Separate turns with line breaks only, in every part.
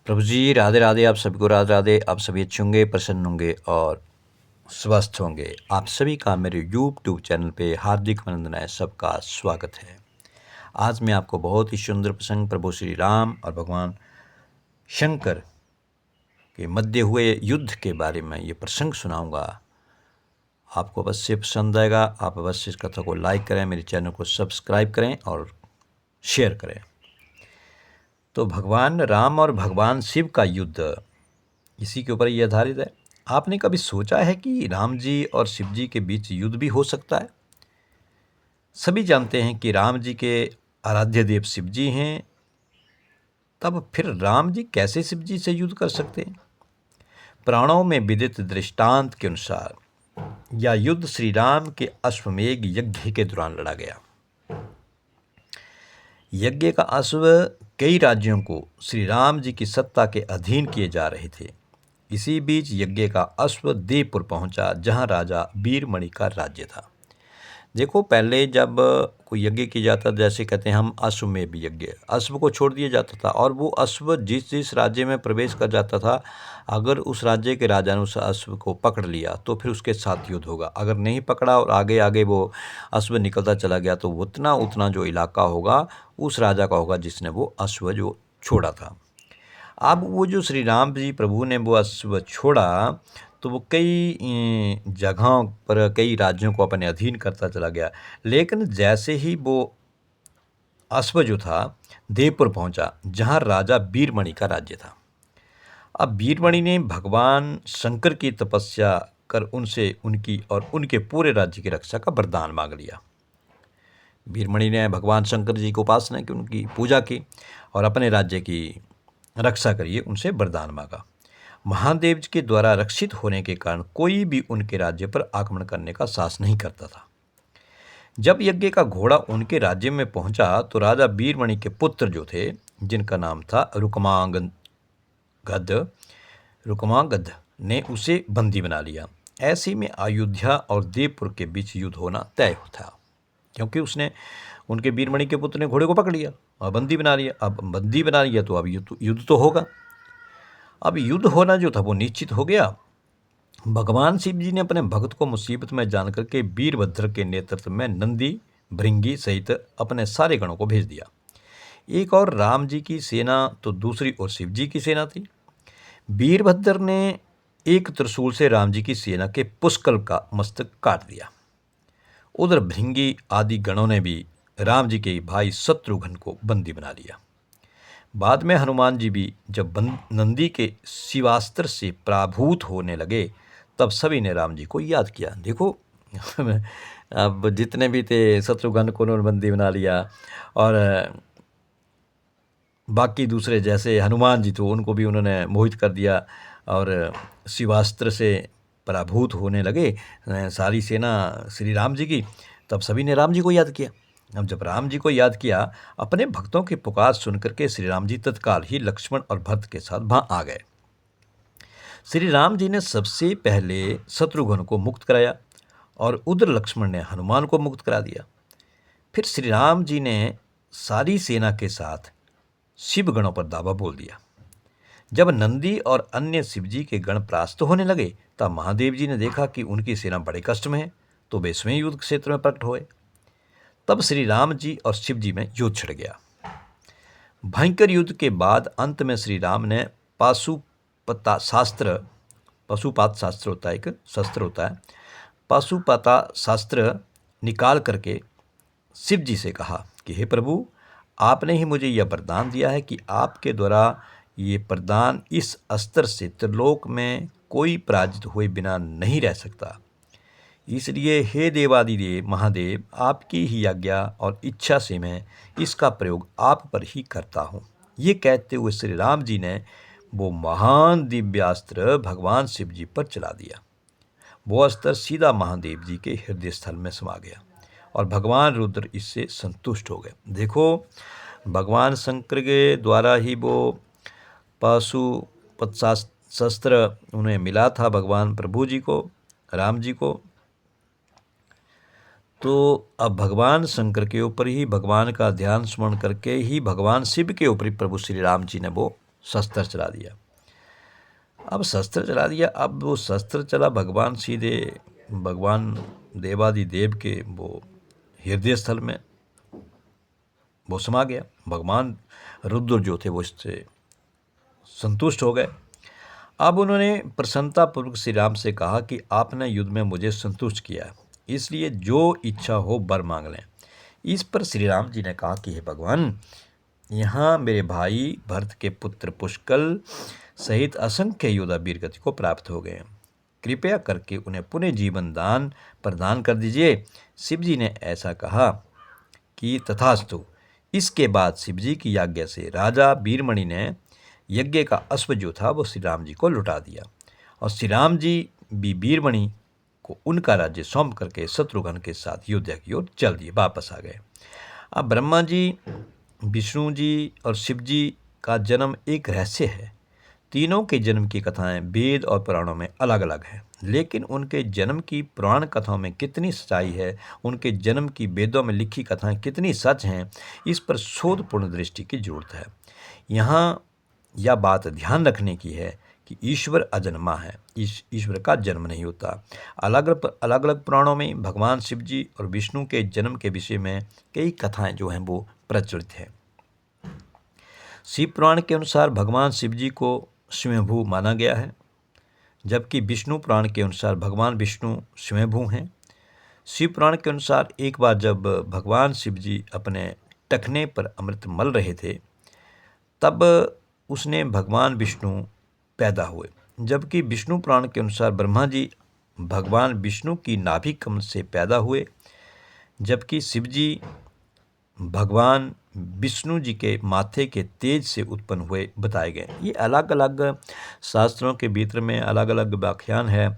प्रभु जी राधे राधे। आप सभी को राधे राधे। आप सभी अच्छे होंगे, प्रसन्न होंगे और स्वस्थ होंगे। आप सभी का मेरे यूट्यूब चैनल पे हार्दिक अभिनंदन है, सबका स्वागत है। आज मैं आपको बहुत ही सुंदर प्रसंग प्रभु श्री राम और भगवान शंकर के मध्य हुए युद्ध के बारे में ये प्रसंग सुनाऊंगा। आपको अवश्य पसंद आएगा। आप अवश्य इस कथा को लाइक करें, मेरे चैनल को सब्सक्राइब करें और शेयर करें। तो भगवान राम और भगवान शिव का युद्ध इसी के ऊपर ये आधारित है। आपने कभी सोचा है कि राम जी और शिव जी के बीच युद्ध भी हो सकता है? सभी जानते हैं कि राम जी के आराध्य देव शिव जी हैं, तब फिर राम जी कैसे शिव जी से युद्ध कर सकते हैं? पुराणों में विदित दृष्टांत के अनुसार यह युद्ध श्री राम के अश्वमेध यज्ञ के दौरान लड़ा गया। यज्ञ का अश्व कई राज्यों को श्री राम जी की सत्ता के अधीन किए जा रहे थे। इसी बीच यज्ञ का अश्व देवपुर पहुंचा, जहां राजा वीरमणि का राज्य था। देखो, पहले जब कोई यज्ञ किया जाता, जैसे कहते हैं हम अश्वमेध यज्ञ, अश्व को छोड़ दिया जाता था और वो अश्व जिस जिस राज्य में प्रवेश कर जाता था, अगर उस राज्य के राजा ने उस अश्व को पकड़ लिया तो फिर उसके साथ युद्ध होगा। अगर नहीं पकड़ा और आगे आगे वो अश्व निकलता चला गया तो उतना उतना जो इलाका होगा उस राजा का होगा जिसने वो अश्व जो छोड़ा था। अब वो जो श्री राम जी प्रभु ने वो अश्व छोड़ा तो वो कई जगहों पर कई राज्यों को अपने अधीन करता चला गया। लेकिन जैसे ही वो अश्व जो था देवपुर पहुंचा, जहां राजा वीरमणि का राज्य था। अब वीरमणि ने भगवान शंकर की तपस्या कर उनसे उनकी और उनके पूरे राज्य की रक्षा का वरदान मांग लिया। वीरमणि ने भगवान शंकर जी की उपासना की, उनकी पूजा की और अपने राज्य की रक्षा करिए उनसे वरदान मांगा। महादेव के द्वारा रक्षित होने के कारण कोई भी उनके राज्य पर आक्रमण करने का साहस नहीं करता था। जब यज्ञ का घोड़ा उनके राज्य में पहुंचा तो राजा वीरमणि के पुत्र जो थे, जिनका नाम था रुकमागध ने उसे बंदी बना लिया। ऐसे में अयोध्या और देवपुर के बीच युद्ध होना तय था, क्योंकि उसने उनके वीरमणि के पुत्र ने घोड़े को पकड़ लिया और बंदी बना लिया। अब बंदी बना लिया तो अब युद्ध तो होगा। अब युद्ध होना जो था वो निश्चित हो गया। भगवान शिव जी ने अपने भक्त को मुसीबत में जानकर के वीरभद्र के नेतृत्व में नंदी भृंगी सहित अपने सारे गणों को भेज दिया। एक और राम जी की सेना तो दूसरी ओर शिव जी की सेना थी। वीरभद्र ने एक त्रिशूल से राम जी की सेना के पुष्कल का मस्तक काट दिया। उधर भृंगी आदि गणों ने भी राम जी के भाई शत्रुघ्न को बंदी बना लिया। बाद में हनुमान जी भी जब नंदी के शिवास्त्र से पराभूत होने लगे, तब सभी ने राम जी को याद किया। देखो अब जितने भी थे, शत्रुघ्न को उन्होंने बंदी बना लिया और बाकी दूसरे जैसे हनुमान जी तो उनको भी उन्होंने मोहित कर दिया और शिवास्त्र से पराभूत होने लगे सारी सेना श्री राम जी की। तब सभी ने राम जी को याद किया। अब जब राम जी को याद किया, अपने भक्तों की पुकार सुनकर के श्री राम जी तत्काल ही लक्ष्मण और भरत के साथ वहां आ गए। श्री राम जी ने सबसे पहले शत्रुघ्न को मुक्त कराया और उधर लक्ष्मण ने हनुमान को मुक्त करा दिया। फिर श्री राम जी ने सारी सेना के साथ शिव गणों पर दावा बोल दिया। जब नंदी और अन्य शिव जी के गण परास्त होने लगे, तब महादेव जी ने देखा कि उनकी सेना बड़े कष्ट में है, तो वे स्वयं युद्ध क्षेत्र में प्रकट हुए। तब श्री राम जी और शिव जी में युद्ध छिड़ गया। भयंकर युद्ध के बाद अंत में श्री राम ने पाशुपत शास्त्र होता है, एक शस्त्र होता है, पाशुपता शास्त्र निकाल करके शिव जी से कहा कि हे प्रभु, आपने ही मुझे यह वरदान दिया है कि आपके द्वारा ये प्रदान इस अस्त्र से त्रिलोक में कोई पराजित हुए बिना नहीं रह सकता। इसलिए हे देवादिदेव महादेव, आपकी ही आज्ञा और इच्छा से मैं इसका प्रयोग आप पर ही करता हूँ। ये कहते हुए श्री राम जी ने वो महान दिव्यास्त्र भगवान शिव जी पर चला दिया। वो अस्त्र सीधा महादेव जी के हृदय स्थल में समा गया और भगवान रुद्र इससे संतुष्ट हो गए। देखो, भगवान शंकर के द्वारा ही वो पाशुपत शस्त्र उन्हें मिला था भगवान प्रभु जी को, राम जी को। तो अब भगवान शंकर के ऊपर ही, भगवान का ध्यान स्मरण करके ही भगवान शिव के ऊपर ही प्रभु श्री राम जी ने वो शस्त्र चला दिया। अब शस्त्र चला दिया, अब वो शस्त्र चला भगवान सीधे भगवान देवादिदेव के वो हृदय स्थल में वो समा गया। भगवान रुद्र जो थे वो इससे संतुष्ट हो गए। अब उन्होंने प्रसन्नतापूर्वक श्री राम से कहा कि आपने युद्ध में मुझे संतुष्ट किया, इसलिए जो इच्छा हो वर मांग लें। इस पर श्री राम जी ने कहा कि हे भगवान, यहाँ मेरे भाई भरत के पुत्र पुष्कल सहित असंख्य योद्धा वीरगति को प्राप्त हो गए हैं, कृपया करके उन्हें पुनः जीवन दान प्रदान कर दीजिए। शिव जी ने ऐसा कहा कि तथास्तु। इसके बाद शिव जी की आज्ञा से राजा वीरमणि ने यज्ञ का अश्व जो था वो श्री राम जी को लौटा दिया, और श्री राम जी भी वीरमणि को उनका राज्य सौंप करके शत्रुघ्न के साथ अयोध्या की ओर चल दिए, वापस आ गए। अब ब्रह्मा जी, विष्णु जी और शिव जी का जन्म एक रहस्य है। तीनों के जन्म की कथाएं वेद और पुराणों में अलग अलग हैं, लेकिन उनके जन्म की पुराण कथाओं में कितनी सच्चाई है, उनके जन्म की वेदों में लिखी कथाएं कितनी सच हैं, इस पर शोधपूर्ण दृष्टि की जरूरत है। यहाँ यह बात ध्यान रखने की है कि ईश्वर अजन्मा है, ईश्वर का जन्म नहीं होता। अलग अलग पुराणों में भगवान शिव जी और विष्णु के जन्म के विषय में कई कथाएं जो हैं वो प्रचलित हैं। शिव पुराण के अनुसार भगवान शिव जी को स्वयंभू माना गया है, जबकि विष्णु पुराण के अनुसार भगवान विष्णु स्वयंभू हैं। शिव पुराण के अनुसार एक बार जब भगवान शिव जी अपने टखने पर अमृत मल रहे थे, तब उसने भगवान विष्णु पैदा हुए, जबकि विष्णु पुराण के अनुसार ब्रह्मा जी भगवान विष्णु की नाभि कमल से पैदा हुए, जबकि शिव जी भगवान विष्णु जी के माथे के तेज से उत्पन्न हुए बताए गए। ये अलग अलग शास्त्रों के भीतर में अलग अलग व्याख्यान है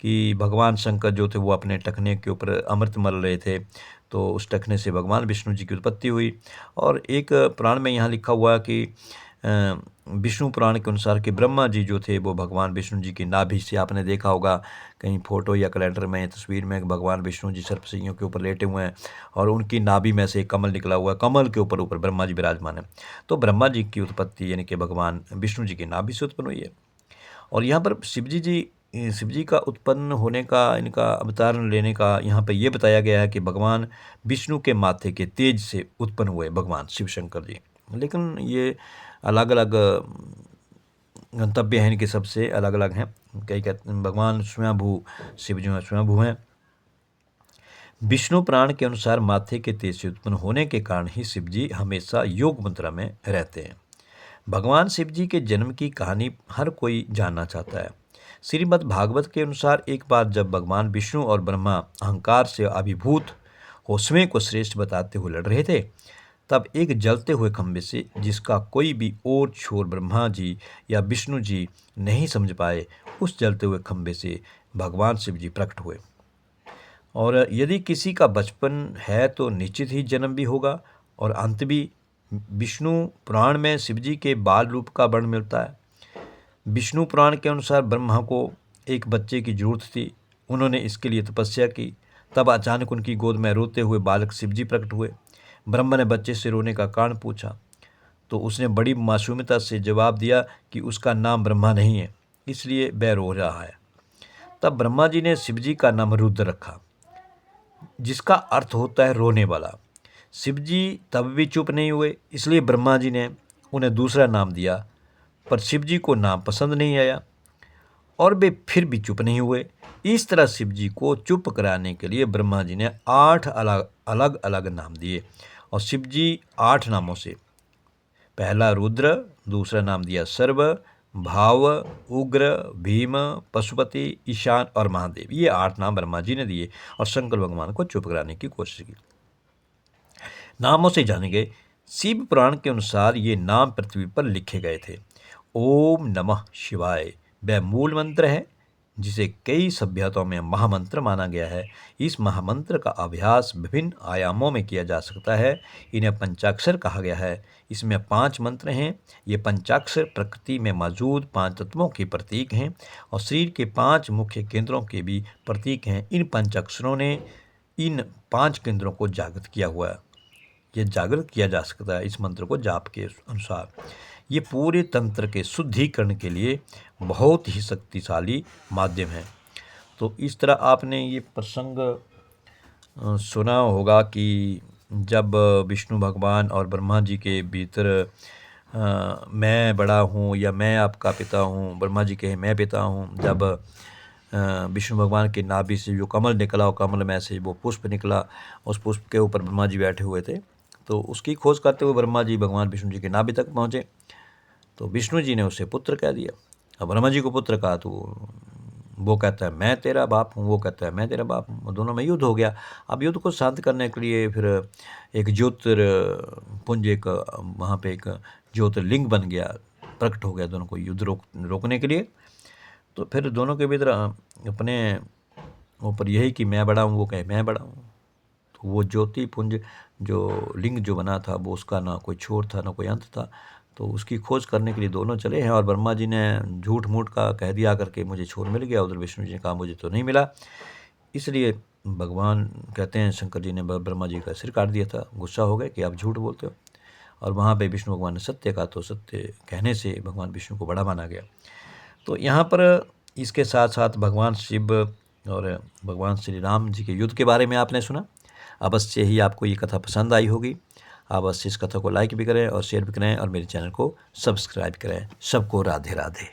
कि भगवान शंकर जो थे वो अपने टखने के ऊपर अमृत मल रहे थे, तो उस टखने से भगवान विष्णु जी की उत्पत्ति हुई। और एक पुराण में यहाँ लिखा हुआ कि विष्णु पुराण के अनुसार कि ब्रह्मा जी जो थे वो भगवान विष्णु जी की नाभि से, आपने देखा होगा कहीं फोटो या कैलेंडर में तस्वीर में, भगवान विष्णु जी सर्पसिंहियों के ऊपर लेटे हुए हैं और उनकी नाभि में से एक कमल निकला हुआ है, कमल के ऊपर ब्रह्मा जी विराजमान है। तो ब्रह्मा जी की उत्पत्ति यानी कि भगवान विष्णु जी की नाभि से उत्पन्न हुई है। और यहाँ पर शिव जी का उत्पन्न होने का, इनका अवतार लेने का यहाँ पर यह बताया गया है कि भगवान विष्णु के माथे के तेज से उत्पन्न हुए भगवान शिव शंकर जी। लेकिन ये अलग अलग गंतव्य हैं, इनके सबसे अलग अलग हैं। कई कहते हैं भगवान स्वयंभू शिव जो स्वयंभू हैं। विष्णु पुराण के अनुसार माथे के तेज से उत्पन्न होने के कारण ही शिव जी हमेशा योग मुद्रा में रहते हैं। भगवान शिव जी के जन्म की कहानी हर कोई जानना चाहता है। श्रीमद् भागवत के अनुसार एक बार जब भगवान विष्णु और ब्रह्मा अहंकार से अभिभूत हो स्वयं को श्रेष्ठ बताते हुए लड़ रहे थे, तब एक जलते हुए खंभे से, जिसका कोई भी और छोर ब्रह्मा जी या विष्णु जी नहीं समझ पाए, उस जलते हुए खंभे से भगवान शिव जी प्रकट हुए। और यदि किसी का बचपन है तो निश्चित ही जन्म भी होगा और अंत भी। विष्णु पुराण में शिव जी के बाल रूप का वर्णन मिलता है। विष्णु पुराण के अनुसार ब्रह्मा को एक बच्चे की जरूरत थी, उन्होंने इसके लिए तपस्या की। तब अचानक उनकी गोद में रोते हुए बालक शिव जी प्रकट हुए। ब्रह्मा ने बच्चे से रोने का कारण पूछा, तो उसने बड़ी मासूमियता से जवाब दिया कि उसका नाम ब्रह्मा नहीं है, इसलिए वह रो रहा है। तब ब्रह्मा जी ने शिव जी का नाम रुद्र रखा, जिसका अर्थ होता है रोने वाला। शिव जी तब भी चुप नहीं हुए, इसलिए ब्रह्मा जी ने उन्हें दूसरा नाम दिया, पर शिव जी को नाम पसंद नहीं आया और वे फिर भी चुप नहीं हुए। इस तरह शिव जी को चुप कराने के लिए ब्रह्मा जी ने 8 अलग अलग नाम दिए और शिव जी 8 नामों से, पहला रुद्र, दूसरा नाम दिया सर्व, भाव, उग्र, भीम, पशुपति, ईशान और महादेव। ये 8 नाम ब्रह्मा जी ने दिए और शंकर भगवान को चुप कराने की कोशिश की। नामों से जाने गए। शिव पुराण के अनुसार ये नाम पृथ्वी पर लिखे गए थे। ओम नमः शिवाय वह मूल मंत्र है, जिसे कई सभ्यताओं में महामंत्र माना गया है। इस महामंत्र का अभ्यास विभिन्न आयामों में किया जा सकता है। इन्हें पंचाक्षर कहा गया है। इसमें 5 मंत्र हैं। ये पंचाक्षर प्रकृति में मौजूद 5 तत्वों के प्रतीक हैं और शरीर के 5 मुख्य केंद्रों के भी प्रतीक हैं। इन पंचाक्षरों ने इन 5 केंद्रों को जागृत किया हुआ है। यह जागृत किया जा सकता है इस मंत्र को जाप के अनुसार। ये पूरे तंत्र के शुद्धिकरण के लिए बहुत ही शक्तिशाली माध्यम है। तो इस तरह आपने ये प्रसंग सुना होगा कि जब विष्णु भगवान और ब्रह्मा जी के भीतर मैं बड़ा हूँ या मैं आपका पिता हूँ, ब्रह्मा जी कहे मैं पिता हूँ। जब विष्णु भगवान के नाभि से जो कमल निकला और कमल में से वो पुष्प निकला, उस पुष्प के ऊपर ब्रह्मा जी बैठे हुए थे। तो उसकी खोज करते हुए ब्रह्मा जी भगवान विष्णु जी के नाभि तक पहुँचे, तो विष्णु जी ने उसे पुत्र कह दिया। अब ब्रह्मा जी को पुत्र कहा तो वो कहता है मैं तेरा बाप हूँ, वो कहता है मैं तेरा बाप हूँ। दोनों में युद्ध हो गया। अब युद्ध को शांत करने के लिए फिर एक ज्योतिर्पुंज, एक वहाँ पे एक ज्योतिर्लिंग बन गया, प्रकट हो गया दोनों को युद्ध रोकने के लिए। तो फिर दोनों के भीतर अपने ऊपर यही कि मैं बड़ा हूँ, वो कहे मैं बड़ा हूँ। तो वो ज्योतिपुंज जो लिंग जो बना था वो उसका ना कोई छोर था ना कोई अंत था। तो उसकी खोज करने के लिए दोनों चले हैं, और ब्रह्मा जी ने झूठ मूठ का कह दिया करके मुझे छोर मिल गया, उधर विष्णु जी ने कहा मुझे तो नहीं मिला। इसलिए भगवान कहते हैं शंकर जी ने ब्रह्मा जी का सिर काट दिया था, गुस्सा हो गए कि आप झूठ बोलते हो। और वहाँ पे विष्णु भगवान ने सत्य कहा, तो सत्य कहने से भगवान विष्णु को बड़ा माना गया। तो यहाँ पर इसके साथ साथ भगवान शिव और भगवान श्री राम जी के युद्ध के बारे में आपने सुना। अवश्य ही आपको ये कथा पसंद आई होगी। अवश्य इस कथा को लाइक भी करें और शेयर भी करें और मेरे चैनल को सब्सक्राइब करें। सबको राधे राधे।